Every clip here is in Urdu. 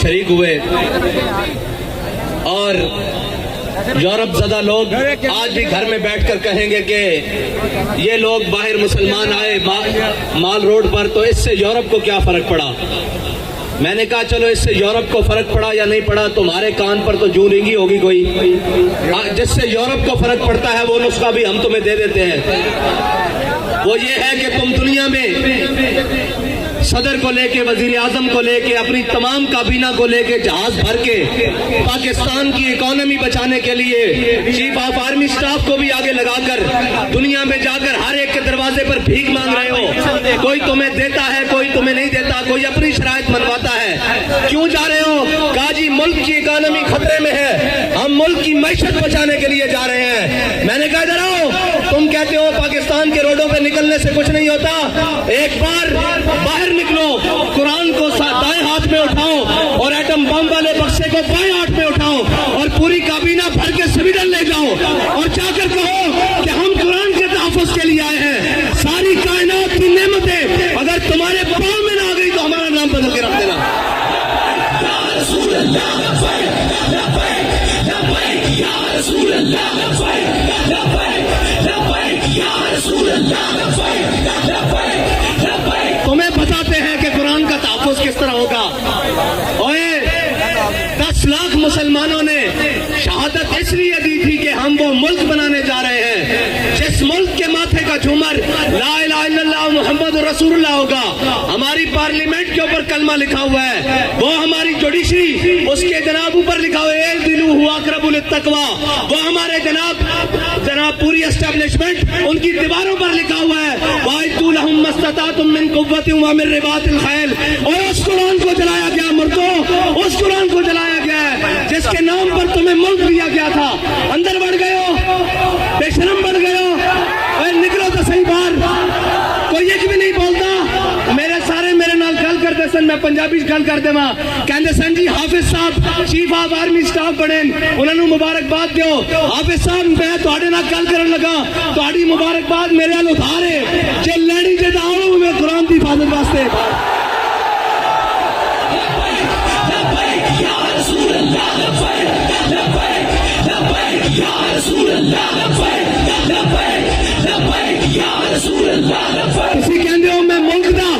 شریک ہوئے، اور یورپ زدہ لوگ آج بھی گھر میں بیٹھ کر کہیں گے کہ یہ لوگ باہر مسلمان آئے مال روڈ پر، تو اس سے یورپ کو کیا فرق پڑا؟ میں نے کہا چلو اس سے یورپ کو فرق پڑا یا نہیں پڑا، تمہارے کان پر تو جوں رینگی ہوگی کوئی، جس سے یورپ کو فرق پڑتا ہے وہ نسخہ بھی ہم تمہیں دے دیتے ہیں۔ وہ یہ ہے کہ تم دنیا میں صدر کو لے کے، وزیر اعظم کو لے کے، اپنی تمام کابینہ کو لے کے جہاز بھر کے پاکستان کی اکانومی بچانے کے لیے چیف آف آرمی سٹاف کو بھی آگے لگا کر دنیا میں جا کر ہر ایک کے دروازے پر بھیک مانگ رہے ہو۔ کوئی تمہیں دیتا ہے، کوئی تمہیں نہیں دیتا، کوئی اپنی شرائط منواتا ہے۔ کیوں جا رہے ہو؟ کہا جی ملک کی اکانومی خطرے میں ہے، ہم ملک کی معیشت بچانے کے لیے جا رہے ہیں۔ میں نے کہا ادھر آؤ، تم کہتے ہو پاکستان کے روڈوں پہ نکلنے سے کچھ نہیں ہوتا، ایک بار باہر نکلو، قرآن کو دائیں ہاتھ میں اٹھاؤ اور ایٹم بم والے بکسے کو بائیں ہاتھ میں اٹھاؤ اور پوری کابینہ بھر کے سویڈن لے جاؤ اور جا کر کہو کہ ہم قرآن کے تحفظ کے لیے آئے ہیں۔ ساری کائنات کی نعمتیں اگر تمہارے پاؤں میں نہ آ گئی تو ہمارا نام بدل کے رکھ دینا۔ تمہیں بتاتے ہیں کہ قرآن کا تحفظ کس طرح ہوگا۔ اوے 10 لاکھ مسلمانوں نے شہادت اس لیے دی تھی کہ ہم وہ ملک بنانے جا رہے ہیں جس ملک کے ماتھے کا جھومر لا الہ الا اللہ محمد رسول اللہ ہوگا۔ ہماری پارلیمنٹ کے اوپر کلمہ لکھا ہوا ہے، وہ ہماری جوڈیشری اس کے جناب اوپر لکھا ہوا ہے دلو ہوا اقرب للتقوی، وہ ہمارے جناب پوری اسٹیبلشمنٹ ان کی دیواروں پر لکھا ہوا ہے وَأَعِدُّوا لَهُم مَّا اسْتَطَعْتُم مِّن قُوَّةٍ وَمِن رِّبَاطِ الْخَيْلِ۔ اور اس قرآن کو جلایا گیا مردوں، اس قرآن کو جلایا گیا ہے جس کے نام پر تمہیں ملک دیا گیا تھا۔ اندر بڑھ گئے ہو، بے شرم بڑھ گئے ہو، اور نکلو تو صحیح باہر۔ کوئی ایک بھی نہیں بولتا۔ میرے نال گل کرتے سن، میں پنجابی گل کرتے ماں کہندے سن جی حافظ صاحب چیف آف آرمی سٹاف بنے، انہوں نے مبارکباد دیو۔ حافظ صاحب میں تواڈے نال گل کرن لگا، تواڈی مبارکباد میرے نال ادھارے جے لینی جے آؤ میں قرآن دی حفاظت واسطے۔ کسی کہندے ہو میں ملک دا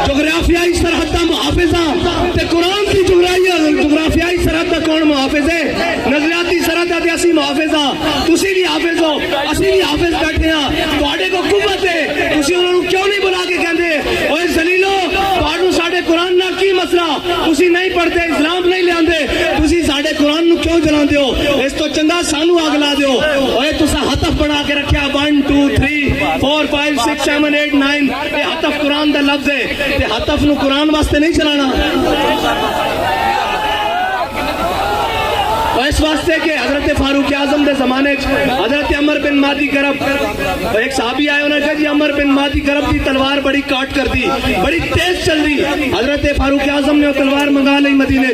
جغرافیائی سرحد دا محافظ ہاں تے قرآن کی جغرافیائی سرحد دا کون محافظ ہے؟ نظریاتی سرحد دا اسی محافظ ہاں، تسی بھی حافظ ہو، اسی بھی حافظ بیٹھے ہاں، تواڈے کو قوت ہے، تسی انہاں نوں کیوں نہیں بلا کے کہندے اوے ذلیلو تواڈوں ساڈے قرآن نال کی مسئلہ؟ تسی نہیں پڑھتے، اسلام نہیں لیاندے، تسی ساڈے قرآن نوں کیوں جلاندے ہو؟ اس تو چنگا سانو اگ لا دیو۔ اوے تساں ہتف بنا کے رکھیا 1 2 3 4 5 6 7 8 9 یہ ہتف قرآن دا لفظ ہے تے ہتف نو قرآن واسطے نہیں چلانا۔ اس واسطے کہ حضرت فاروق اعظم دے زمانے حضرت عمر بن مادی کرب ایک صحابی آئے، انہوں نے کہا جی عمر بن مادی کرب دی تلوار بڑی کاٹ کر دی، بڑی تیز چل رہی۔ حضرت فاروق اعظم نے وہ تلوار منگا لی مدینے،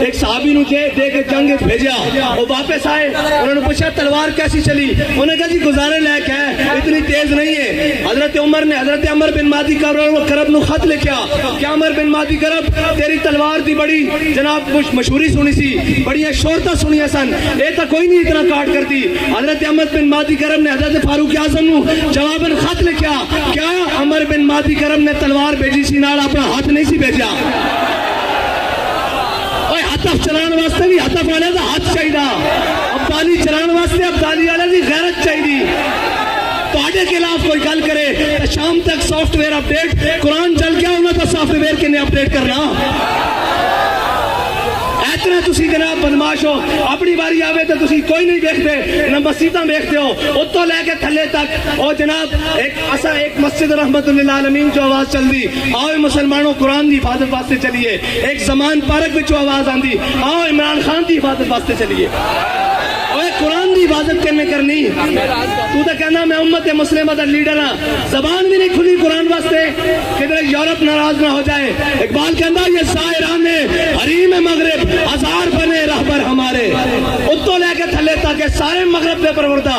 ایک صحابی نو دے کے جنگ بھیجا، وہ واپس آئے، انہوں نے پوچھا تلوار کیسی چلی؟ انہوں نے کہا جی گزارے لائق ہے، اتنی تیز نہیں ہے۔ حضرت عمر نے حضرت عمر بن مادی کرب نو خط لکھا کہ عمر بن مادی کرب تیری تلوار دی بڑی جناب مشہوری سنی سی، بڑی شہرتاں سنی سن، اے تا کوئی نہیں اتنا کاٹ کرتی۔ حضرت عمر بن مادی کرم نے حضرت فاروق اعظم نو جواباً خط لکھا، کیا عمر بن مادی کرم نے تلوار بھیجی سی نال اپنا ہاتھ نہیں سی بھیجا؟ اوے ہتف چلان واسطے بھی ہتف والے دا ہاتھ چاہیے، ابدالی چلان واسطے ابدالی والے دی غیرت چاہیے۔ تواڈے خلاف کوئی گل کرے شام تک سافٹ ویئر اپڈیٹ، قرآن چل گیا انہاں تو سافٹ ویئر کنے اپڈیٹ کرنا؟ اتنا تسی جناب بدماش ہو، اپنی باری آوے تو تسی کوئی نہیں دیکھتے، نہ مسجداں دیکھتے ہو، اتوں لے کے تھلے تک۔ اور جناب ایک مسجد رحمت للعالمین جو آواز چل دی، آؤ مسلمانوں قرآن دی حفاظت واسطے چلیے۔ ایک زمان پارک وچوں آواز آندی، آؤ عمران خان دی حفاظت واسطے چلیے۔ اوے قرآن دی حفاظت کرنے کرنی، تو تے کہنا میں امت مسلمہ دا لیڈر ہاں، زبان بھی نہیں کھلی قرآن واسطے، کدھر یورپ ناراض نہ ہو جائے۔ اقبال کہنا یہ زائران حریم مغرب ہزار بنے بنے رہبر ہمارے اتوں لے کے تھلے تک سارے مغرب دے پروردہ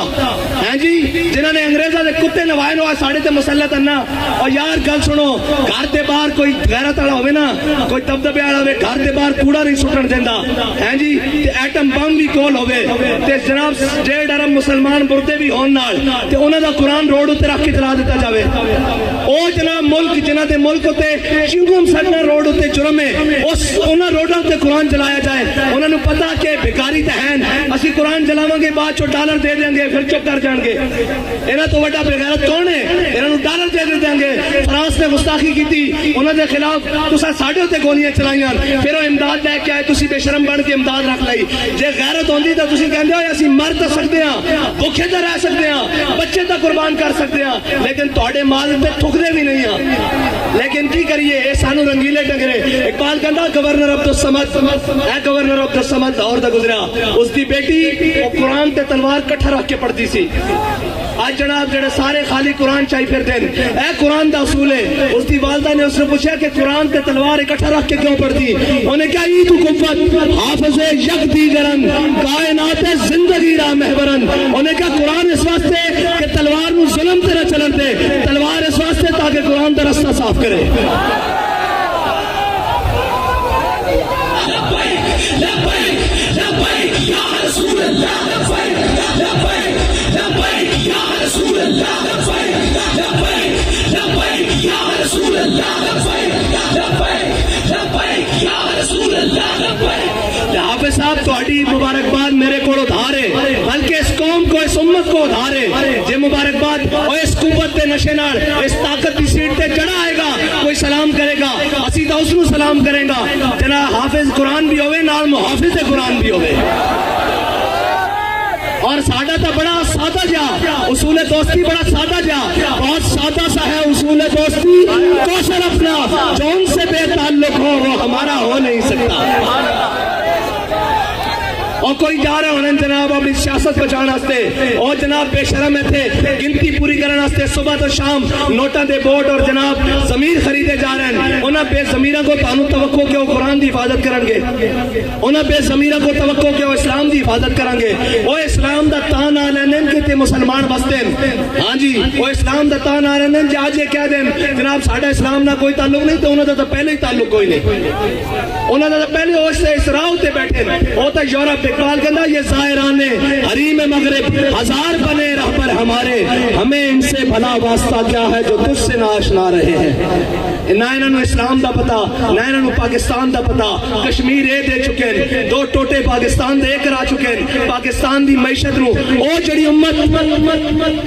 ہیں جی جنہوں نے انگریزاں دے کتے نوائے نو ساڑے تے مسلط انا اور یار گل سنو گھر دے باہر کوئی غیرت والا ہوئے نا کوئی دبدبے والا ہوئے گھر دے باہر کوڑا نہیں سٹن دیندا ہیں جی تے ایٹم بم بھی کول ہوئے تے جناب 1.5 ارب مسلمان مردے بھی ہون نال تے انہاں دا قرآن روڈ تے رکھ کے چلا دیتا جاوے او جناب ملک جنہاں دے ملک تے چنگم سٹنا روڈ تے جرم ہے اس انہاں روڈاں تے قرآن چلایا جائے انہاں نو پتہ کہ بھکاری تے ہیں اسی قرآن چلاواں گے بعد چ ڈالر دے دیں گے پھر چپ کر جان گے انہاں تو بڑا بے غیرت کون ہے انہاں نو ڈالر دے دیں گے فرانس نے گستاخی کیتی انہاں دے خلاف تساں ساڈے تے گولیاں چلائیاں پھر او امداد لے کے آئے تسی بے شرم بن کے امداد رکھ لئی جے غیرت ہوندی تے تسی کہندے ہو اسی مر تے سکدے ہاں بھوکے تے رہ سکدے ہاں بچے تے قربان کر سکدے ہاں لیکن تواڈے مال تے تھکدے بھی نہیں ہاں لیکن کی کریے اے سانو رنگیلے ڈنگرے اقبال کہندا گورنر عبد الصمد اے گورنر عبد الصمد لاہور دا گزریا اس دی بیٹی او قرآن تے تلوار کٹھا رکھ کے پڑھتی سی آج جناب جڑے سارے خالی قرآن چاہی پھر دین اے قرآن دا اصول ہے اس دی والدہ نے اس نے پوچھا کہ قرآن تے تلوار اکٹھا رکھ کے کیوں پڑھتی انہیں کہا ای تو قوت حافظ یک دیگرن کائنات زندگی را محورن انہیں کہا قرآن اس واسطے کہ تلوار نو ظلم تے نہ چلن دے تلوار اس واسطے تاکہ قرآن دا رستہ صاف کرے حافظ صاحب تہاڈی مبارکباد میرے کو ادھار ہے بلکہ اس قوم کو اس امت کو ادھار ہے جے مبارکباد اور اس قوت دے نشے نال اس طاقت دی سیٹ تے چڑھا آئے گا کوئی سلام کرے گا اسی تو اس نو سلام کریں گا جناب حافظ قرآن بھی ہوئے نال محافظ قرآن بھی ہوئے اور سادہ تا بڑا سادہ جا اصول دوستی بڑا سادہ جا بہت سادہ سا ہے اصول دوستی کوشر اپنا جو ان سے بے تعلق ہو وہ ہمارا ہو نہیں سکتا اور کوئی جا رہے ہونے جناب اپنی سیاست بچانا ہستے اور جناب بے شرم میں تھے گنتی پوری کرنا ہستے صبح تو شام نوٹاں دے بورڈ اور جناب ضمیر خریدے جا رہے ہیں انہاں بے ضمیرہ کو تانوں توقع کہ وہ قرآن دی حفاظت کرن گے انہاں بے ضمیرہ کو توقع کہ وہ اسلام دی حفاظت کرن گے وہ اسلام دا تان آ لینن کہ تے مسلمان بستے ہاں جی وہ اسلام دا تان آ لینن جا جے کہہ دیں جناب ساڈا اسلام نہ کوئی تعلق نہیں تو انہاں دا پہلے ہی تعلق کوئی نہیں انہاں دا پہلے اس سے اسراء تے بیٹھے وہ تو یورپ اقبال کہتا یہ زائران حریم مغرب ہزار بنے رہبر ہمارے ہمیں ان سے بھلا واسطہ کیا ہے جو تجھ سے نہ آشنا رہے ہیں نہ انہوں اسلام دا پتا نہ انہوں پاکستان دا پتا کشمیر اے دے چکے دو ٹوٹے پاکستان دے کرا چکے پاکستان دی معیشت نو او جڑی امت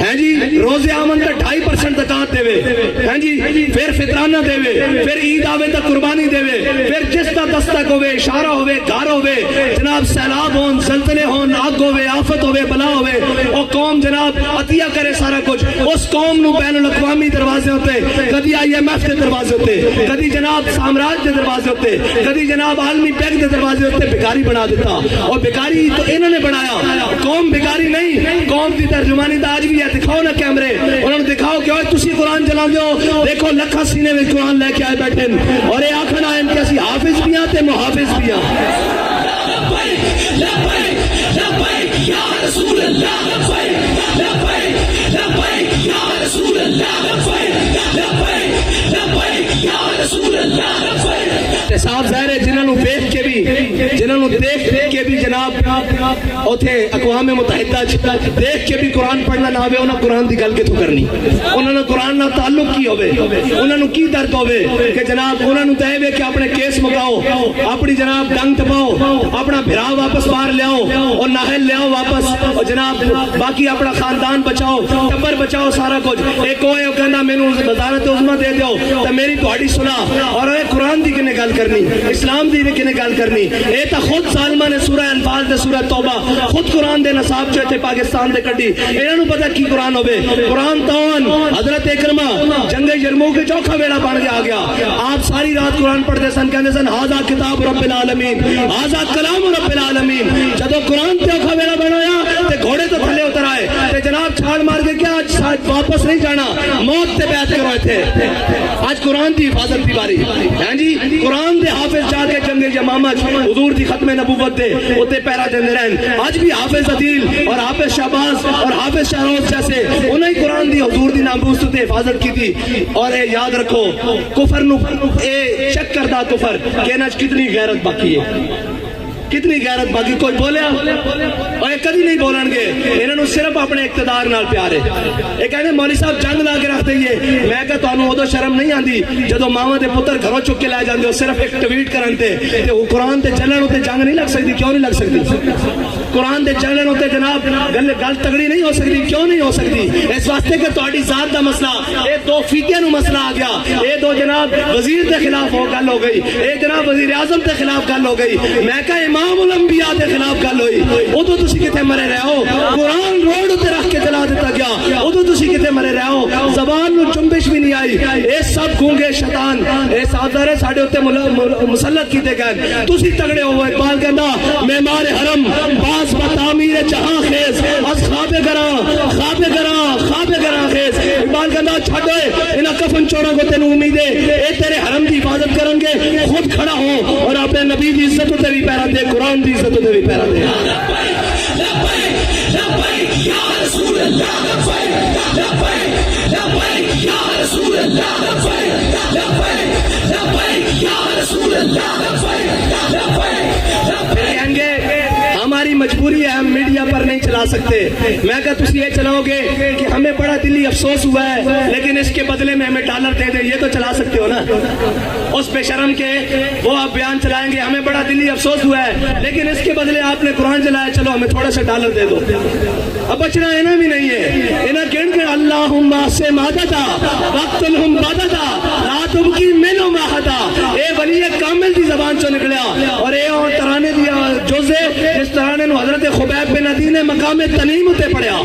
ہیں جی روز آمن تے 2.5% زکات دے ہیں جی پھر فطرانہ دے پھر عید آوے تے قربانی دے پھر جس دا دستک ہوے اشارہ ہوے گھر ہوے جناب سیلاب ہون زلزلے ہون آگ ہوے آفت ہوے بلا ہوے او قوم جناب عطیہ کرے سارا کچھ اس قوم نو بین الاقوامی دروازے ہوتے کدی IMF کے دروازے ہوتے کدی جناب سامراج کے دروازے ہوتے کدی جناب عالمی بینک کے دروازے ہوتے بھکاری بنا دیتا اور بھکاری تو انہوں نے بنایا قوم بھکاری نہیں قوم کی ترجمانی تو آج بھی ہے دکھاؤ نا کیمرے انہوں نے دکھاؤ کہ تسی قرآن چلا دیو دیکھو لکھا سینے میں قرآن لے کے آئے بیٹھے اور یہ آخر آئے کہ اسی حافظ بھی آتے محافظ بھی آتے صاحب ظاہر ہے جنہوں دیکھ کے بھی جناب اوتھے اقوام متحدہ دیکھ کے بھی قرآن پڑھنا نہ ہوئے انہوں قرآن دی گل کتوں کرنی انہوں نے قرآن نہ تعلق کی ہوئے انہوں نے کی درد ہوئے کہ جناب انہوں نے دے کہ اپنے کیس مکاؤ اپنی جناب ڈنگ ٹپاؤ اپنا بھرا واپس باہر لے آؤ اور ناہل لے آؤ واپس اور جناب باقی اپنا خاندان بچاؤ ٹبر بچاؤ سارا کچھ ایک ہوئے وہ کہنا میں نے وزارت عظمیٰ دے دیو تو میری تہاڈی سنا اور اے قرآن دی کنے گل کرنی اسلام دی کنے گل کرنی اے تا خود سالمہ نے سورہ انفال دے سورہ توبہ خود قرآن دے نصاب جو تھے پاکستان دے کڈی انہاں نوں پتہ کی قرآن ہوے قرآن تاون حضرت اکرمہ جنگ یرموک کے چوکھا ویڑا بن کے آ گیا آپ ساری رات قرآن پڑھتے سن کہندے سن ھذا کتاب رب العالمین ھذا کلام رب العالمین جدوں قرآن چوکھا ویڑا بنایا تے گھوڑے تو تھلے اتر آئے تے جناب چھال مار کے کیا واپس واپس نہیں جانا, موت سے بیعت کرو تھے. آج قرآن دی حفاظت دی باری ہاں جی, قرآن دے حافظ جا کے جنگ یمامہ حضور دی ختم نبوت دے اوتے پیرا دیندے رہن. آج بھی حافظ عدیل اور حافظ شہباز اور حافظ شہروز جیسے انہیں قرآن دی حضور دی ناموس تے حفاظت کی تھی. اور اے یاد رکھو کفر نو اے چیک کردا کفر کہ انہاں کتنی غیرت باقی ہے, کتنی غیرت باقی. کوئی بولیا اور کدی نہیں بولن گے, انہوں نے صرف اپنے اقتدار نال پیار ہے. یہ کہنے مولوی صاحب جنگ لا کے رکھ دئیے, میں کہا تانوں ادو شرم نہیں آندی جدو ماواں دے پتر گھروں چک کے لے جاندے ہو صرف ایک ٹویٹ کرن تے وہ قرآن تے چلن تے جنگ نہیں لگ سکتی. کیوں نہیں لگ سکتی؟ قرآن دے چلن تے جناب گل تگڑی نہیں ہو سکتی. کیوں نہیں ہو سکتی؟ اس واسطے کہ تہاڈی ذات دا مسئلہ, اے دو فیقے نو مسئلہ آ گیا, اے دو جناب وزیر دے خلاف ہو گل ہو گئی, اے جناب وزیر اعظم دے خلاف گل ہو گئی. میں کہا امام الانبیاء دے خلاف گل ہوئی, ادو تسی کتے مرے رہے ہو؟ قرآن روڈ تے رکھ کے جلا دیتا گیا, ادو تسی کتے مرے رہے ہو؟ زبان نو جنبش بھی نہیں آئی. اے سب گونگے شیطان اے سادارے ساڈے اوتے مسلط کیتے گئے, تسی تگڑے ہو. اقبال کہندا معمار حرم باز بتعمیر جہاں خیز از خواب گراں خواب گراں خواب گراں خیز. اقبال کہندا چھڈ اوئے انہاں کفن چوراں کو تینوں امید ہے, اے تیرے حرم دی حفاظت کرن گے, خود کھڑا ہو اور اپنے نبی دی عزت تے بھی پیرا دے, قرآن دی عزت تے بھی پیرا دے. ہماری مجبوری ہے, ہم میڈیا پر نہیں چلا سکتے. میں کہا تسی یہ چلاؤ گے کہ ہمیں بڑا دلی افسوس ہوا ہے لیکن اس کے بدلے میں ہمیں ڈالر دے دیں, یہ تو چلا سکتے ہو نا. اس بے شرم کے وہ آپ بیان چلائیں گے ہمیں بڑا دلی افسوس ہوا ہے لیکن اس کے بدلے آپ نے قرآن چلایا, چلو ہمیں تھوڑا سا ڈالر دے دو. اب بچنا انہیں بھی نہیں ہے, انہیں کہن کے اللہم سے مادتا وقتلہم بادتا لا تبکی منو ماہتا. اے ولی کامل دی زبان چو نکلیا اور اے اور ترانے دیا جوزے جس ترانے نو حضرت خبیب بن عدی نے مقام تنیم تے پڑھیا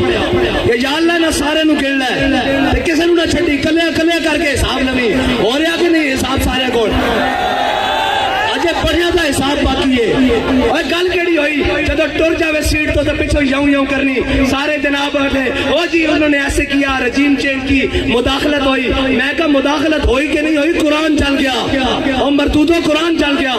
کہ یا اللہ نہ سارے نو گن لے کسے نو نہ چھٹی, کلیا کلیا کر کے حساب لوی ہو رہا کہ نہیں حساب سارے کو پڑھیا تھا حساب باقی ہے. اور گل کیڑی ہوئی جب ٹر جاوے سیٹ تو پیچھے یوں یوں کرنی سارے جناب او جی انہوں نے ایسے کیا, رجیم چینج کی, مداخلت ہوئی. میں کہا مداخلت ہوئی کہ نہیں ہوئی؟ قرآن چل گیا اور مردودو قرآن چل گیا.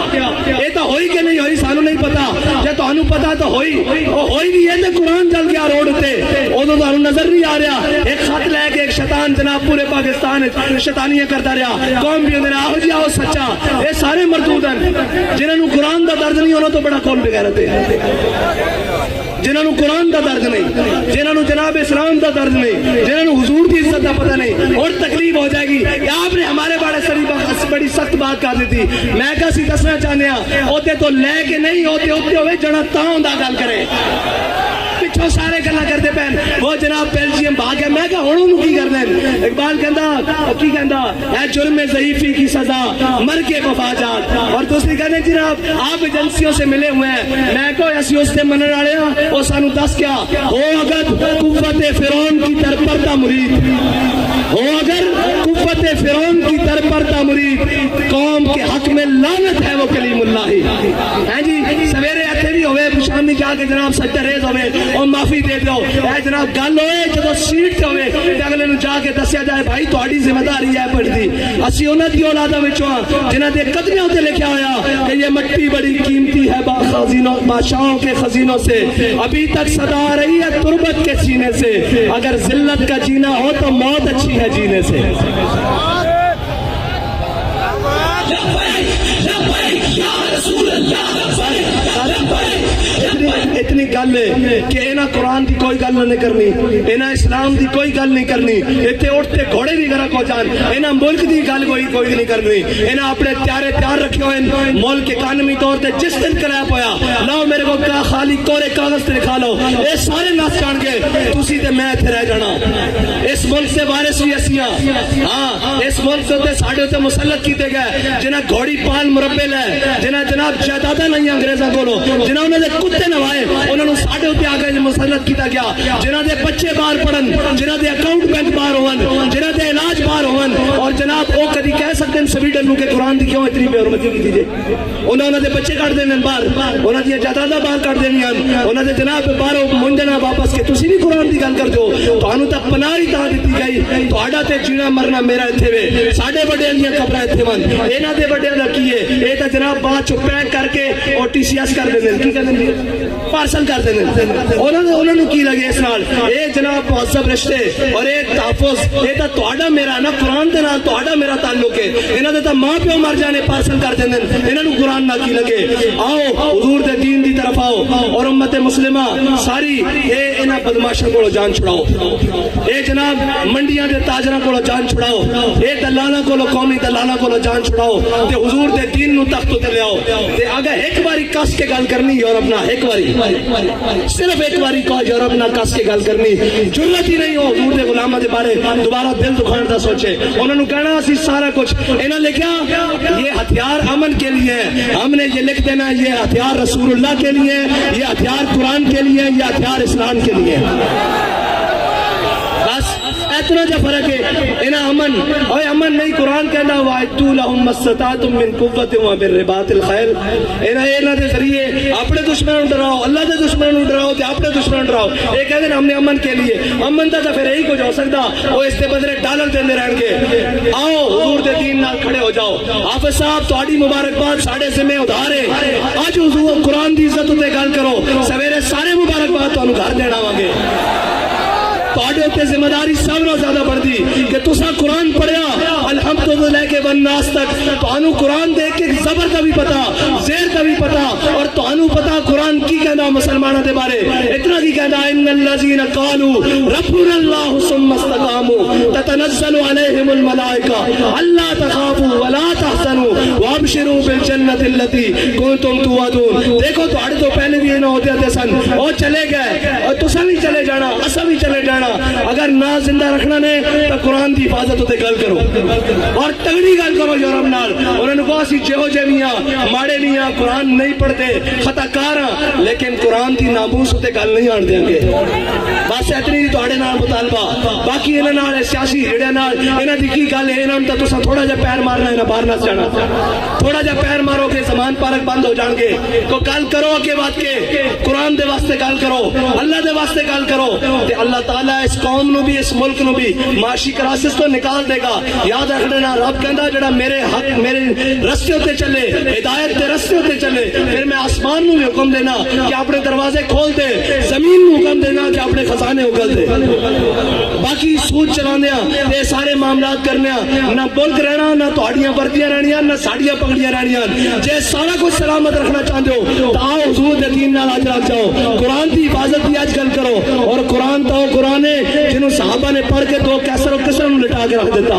یہ تو ہوئی کہ نہیں ہوئی سانو نہیں پتا, جب تانوں پتا تو ہوئی ہوئی بھی ہے تو قرآن چل گیا روڈ تے, ادو تانوں نظر نہیں آ رہا. ایک خط لے کے ایک شیطان جناب پورے پاکستان شیطانیاں کرتا رہا, قوم بھی اندر آہو جی آہو سچا. یہ سارے مردود ہیں جنہوں قرآن دا درد نہیں ہونا تو بڑا کون بغیرت ہے. جنہوں قرآن دا درد نہیں, جنہوں جناب اسلام دا درد نہیں, جنہوں حضور کی عزت دا پتہ نہیں, اور تکلیف ہو جائے گی کہ آپ نے ہمارے بڑی سخت بات کر دی تھی. میں کسی دسنا چاہنے ہیں ہوتے تو لے کے نہیں ہوتے ہوتے ہوئے جڑا تاؤں دا گل کرے پچھوں سارے گلا کرتے پہن وہ جناب بیلجیم بھاگ گیا. میں کہا ہوں انہوں کی کر دیں. اقبال کہندا اے جرم ضعیفی کی سزا مر کے مفاجات. اور دوسری کہنے جناب آپ ایجنسیوں سے ملے ہوئے ہیں, میں کہو ایسی اس سے منن والے ہیں وہ سانو دس کیا ہو اگر قوت فرعون کی در پردہ مرید ہو, اگر قوت فرعون کی در پردہ مرید, قوم کے حق میں لعنت ہے وہ کلیم اللہ ہی. ہیں جی سویرے ایتھے بھی ہوئے شامی جا کے جناب سجدہ ریز ہوئے اور معافی دے دو. اے جناب گل ہوئے جدو سیٹ تے ہوئے تے اگلے نو جا کے دسیا جائے بھائی تہاڈی ذمہ داری ہے پڑھ دی. اسی انہاں دی اولاداں وچوں جنہاں دے قدمیاں تے لکھیا ہویا کہ یہ مٹی بڑی قیمتی ہے بادشاہوں کے خزینوں سے, ابھی تک صدا آ رہی ہے تربت کے سینے سے, اگر ذلت کا جینا ہو تو موت اچھی ہے جینے سے. اتنی گل ہے کہ انہاں قرآن دی کوئی گل نہیں کرنی, انہاں اسلام دی کوئی گل نہیں کرنی, اتنے اٹھتے گھوڑے بھی غرق ہو جان, انہاں ملک دی گل کوئی نہیں کرنی. انہاں اپنے تیار رکھے ہوئے ملک اکانومی طور تے جس دن کریپ ہویا لاؤ میرے کو کیا خالی کورے کاغذ تے لکھا لو, اے سارے نس جان گے تسی تے میں اتنے رہ جانا. اس ملک سے وارث بھی اسیاں, ہاں اس ملک سے ساڈے تے مسلط کیتے گئے جنہاں گھوڑی پال مربے لے, جنہاں جناب جائیداداں نہیں انگریزاں کولو, جنہاں انہاں دے کتے نوائے انہوں نے ساڑھے ہوتے آگے مسلط کیتا گیا جنہ دے بچے باہر پڑھن جنہ دے اکاؤنٹ بینک باہر ہون جنہ دے علاج باہر ہون اور جناب وہ کدی کہہ سکتے ہیں سویڈن کے قرآن دی کیوں اتنی بے حرمتی کی دیجئے انہوں نے بچے کٹ دینے باہر انہوں نے جائیداداں باہر کٹ دینی انہوں نے جناب باہر منڈنا واپس کے تسی بھی قرآن دی گل کر دو تو انہوں تک پناہ ہی تاں دیتی گئی تو آڈا تے جینا مرنا میرا اتھے وے ساڑھے بڑے لیاں قبرہ اتھے ون اینا دے بڑے دا کیے اے تا جناب بات چو پیک کر کے اور ٹی سی ایس کر دینے کی کر دینے پارسل کر دینے انہوں نے کی لگے اس نال اے جناب مہذب رشتے اور اے تحفظ اے تا توڑا میرا نا قرآن دے نال توڑا میرا تعلق ہے انہوں نے تا ماں پیو مر جانے پارسل کر دینے انہوں نے قرآن نہ کی لگے آؤ حضور دے دین دی طرف آؤ اور امت مسلمہ ساری اے انہاں بدماشوں کو جان چھڑاؤ اے جناب منڈیاں دے تاجراں کو جان چھڑاؤ اے دلالاں کو قومی دلالاں کو جان چھڑاؤ تے حضور دے دین نو تخت تے لیاؤ تے اگر ایک باری کس کے گل کرنی یورپ نہ ایک باری صرف ایک باری کو یورپ نہ کس کے گل کرنی ضرورت ہی نہیں ہو حضور دے غلاماں دے بارے دوبارہ دل دکھان دا سوچے انہوں نے کہنا اسی سارا کچھ انہاں لکھیا یہ ہتھیار امن کے لیے ہے ہم نے یہ لکھ دینا یہ ہتھیار رسول اللہ کے لیے یہ ہتھیار قرآن کے لیے یہ ہتھیار اسلام کے لیے بس اتنا جا فرق ہے انہا امن اوہ امن نہیں قرآن کہنا وَاعِدُّوا لَهُم مَّا اسْتَطَعْتُم مِّن قُوَّةٍ وَمِن رِّبَاطِ الْخَيْلِ انہا دے ذریعے اپنے دشمنوں ڈراؤ اللہ دے دشمنوں ڈراؤ تے اپنے دشمنوں ڈراؤ یہ کہتے ہیں ہم نے امن کے لیے امن تا پھر یہی کچھ ہو سکتا وہ اس کے بدلے ڈالر دینے رہن گے آؤ حضور دے دین نال کھڑے ہو جاؤ حافظ صاحب تہاڈی مبارکباد ساڑھے ذمہ ادھار ہے آج حضور قرآن دی عزت تے گل کرو سویرے سارے مبارکباد تانوں گھر دینا وانگے تواڈے تے ذمہ داری سب نال زیادہ بڑھدی کہ تساں قرآن پڑھیا الحمدللہ کے والناس تک تانوں قرآن دیکھ کے زبر دا بھی پتا زیر دا بھی پتا اور تانوں پتا قرآن کی کہنا مسلمانوں دے بارے اتنا کی کہنا ان الذین قالوا ربنا اللہ ثم استقاموا تتنزل علیہم الملائکہ الا تخافوا ولا تحزنوا وابشروا بالجنۃ التي کنتم توعدون دیکھو تواڈے تو پہلے بھی انہاں ہوتے تھے سن وہ چلے گئے اور تساں بھی چلے جانا اساں بھی چلے جانا اگر نہ زندہ رکھنا نے تو قرآن دی حفاظت ہوتے گل کرو اور تگڑی گل کرو یورپ نال انہوں نے کہا سی جہو جے میاں ماڑے میاں قرآن نہیں پڑھتے خطا کار لیکن قرآن دی ناموس ہوتے گل نہیں آن دیں گے بس اتنی دی تواڈے نال مطالبہ باقی انہاں نال سیاسی ہیڑے نال انہاں دی کی گل ہے انہاں تے تساں تھوڑا جا پیر مارنا ہے باہر نہ جانا تھوڑا جا پیر مارو گے زمان پارک بند ہو جان گے تو گل کرو کے بات کے قرآن دے واسطے گل کرو اللہ دے واسطے گل کرو تے اللہ تعالی اس قوم نو بھی اس ملک نو بھی معاشی کرائسس تو نکال دے گا یاد رکھنا رب کہندا جڑا میرے حق میرے رستے ہوتے چلے ہدایت دے رستے ہوتے چلے پھر میں آسمان نو بھی حکم دینا کہ اپنے دروازے کھول دے زمین نو حکم دینا کہ اپنے خزانے اگل دے باقی سود چلاندیاں تے سارے معاملات کرنیاں نہ ملک رہنا نہ تہاڈیاں وردیاں رہنیاں نہ ساڈیاں پگڑیاں رہنیاں جے سارا کچھ سلامت رکھنا چاہندے ہو تو آؤ حضور دے دین نال اج رکھ جاؤ قرآن دی حفاظت دی اج گل کرو اور قرآن تو قرآن ہے جنہوں صحابہ نے پڑھ کے دو کیسر و کسر نو لٹا کے رکھ دیتا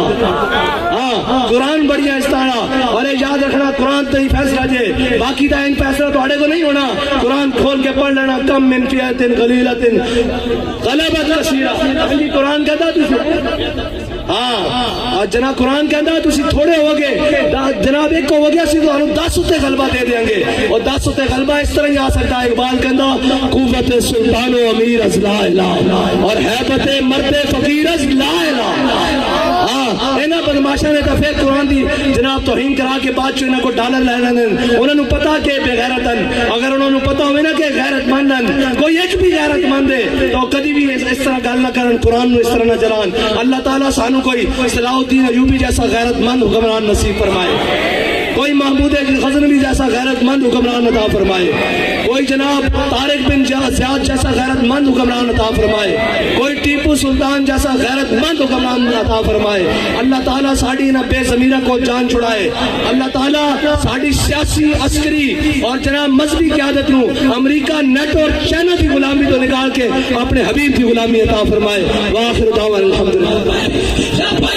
ہاں قرآن بڑھیا استعارہ اور یاد رکھنا قرآن تو ہی فیصلہ جے باقی دا ان فیصلہ تو کو نہیں ہونا قرآن کھول کے پڑھ لینا کم من فیات قلیلۃ غلبت کثیرہ قرآن کہتا تجھے ہاں جناب قرآن کہندا تسی تھوڑے ہو گے جناب ایک ہو گیا سی تو 10 اتے غلبہ دے دیں گے اور 10 اتے غلبہ اس طرح ہی آ سکتا ہے اقبال کہندا قوت سلطان و امیر از لا الہ اور حیبت مرد فقیر از لا الہ ہاں انہاں بدماشاں نے تو پھر قرآن دی جناب توہین کرا کے بعد چ انہاں کو ڈالر لے لینے انہاں نو پتہ کہ بے غیرتن اگر انہاں نو پتہ ہوے نا کہ غیرت مندن کوئی ایک بھی غیرت مند ہے تو کبھی بھی اس طرح گل نہ کرن قرآن نو اس طرح نہ جلان اللہ تعالی سانو کوئی صلاح الدین ایوبی جیسا غیرت مند حکمران نصیب فرمائے کوئی محمود غزنوی جیسا غیرت مند حکمران عطا فرمائے کوئی جناب طارق بن زیاد جیسا غیرت مند حکمران عطا فرمائے کوئی ٹیپو سلطان جیسا غیرت مند حکمران عطا فرمائے اللہ تعالیٰ ساڑی نہ بے ضمیرہ کو جان چھڑائے اللہ تعالیٰ ساڑی سیاسی عسکری اور جناب مذہبی قیادت نو امریکہ نیٹ اور چائنا کی غلامی تو نکال کے اپنے حبیب کی غلامی عطا فرمائے وآخر دعوانا الحمدللہ